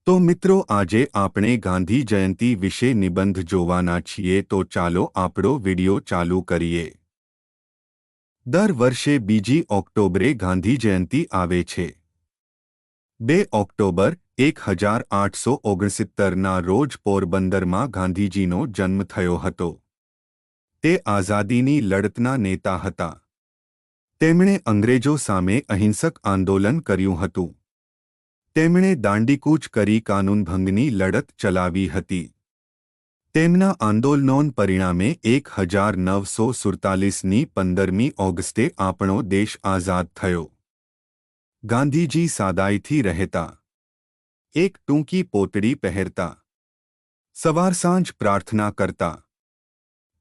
તો મિત્રો આજે આપણે ગાંધી જયંતી વિશે નિબંધ જોવાના છીએ તો ચાલો આપણો વિડિયો ચાલુ કરીએ। દર વર્ષે 2 ઓક્ટોબરે ગાંધી જયંતી આવે છે। 2 ઓક્ટોબર 1869ના રોજ પોરબંદરમાં ગાંધીજીનો જન્મ થયો હતો। તે આઝાદીની લડતના નેતા હતા। તેમણે અંગ્રેજો સામે અહિંસક આંદોલન કર્યું હતું। તેમણે દાંડીકૂચ કરી કાનૂનભંગની લડત ચલાવી હતી। તેમના આંદોલનોન પરિણામે 1947ની 15મી ઓગસ્ટે આપણો દેશ આઝાદ થયો। ગાંધીજી સાદાઈથી રહેતા, એક ટૂંકી પોતડી પહેરતા, સવાર સાંજ પ્રાર્થના કરતા।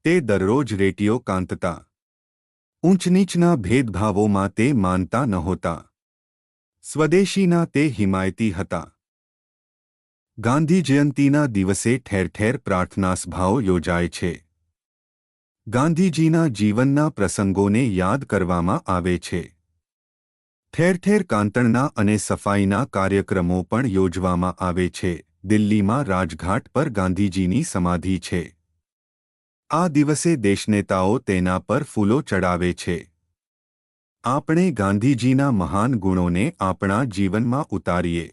તે દરરોજ રેટીઓ કાંતતા। ઊંચ નીચના ભેદભાવોમાં તે માનતા નહોતા। સ્વદેશીના તે હિમાયતી હતા। ગાંધી જયંતીના દિવસે ઠેર ઠેર પ્રાર્થના સભાઓ યોજાય છે। ગાંધીજીના જીવનના પ્રસંગોને યાદ કરવામાં આવે છે। ઠેર ઠેર કાંતણના અને સફાઈના કાર્યક્રમો પણ યોજવામાં આવે છે। દિલ્હીમાં રાજઘાટ પર ગાંધીજીની સમાધિ છે। આ દિવસે દેશનેતાઓ તેના પર ફૂલો ચડાવે છે। આપણે ગાંધીજીના મહાન ગુણોને આપણા જીવનમાં ઉતારીએ।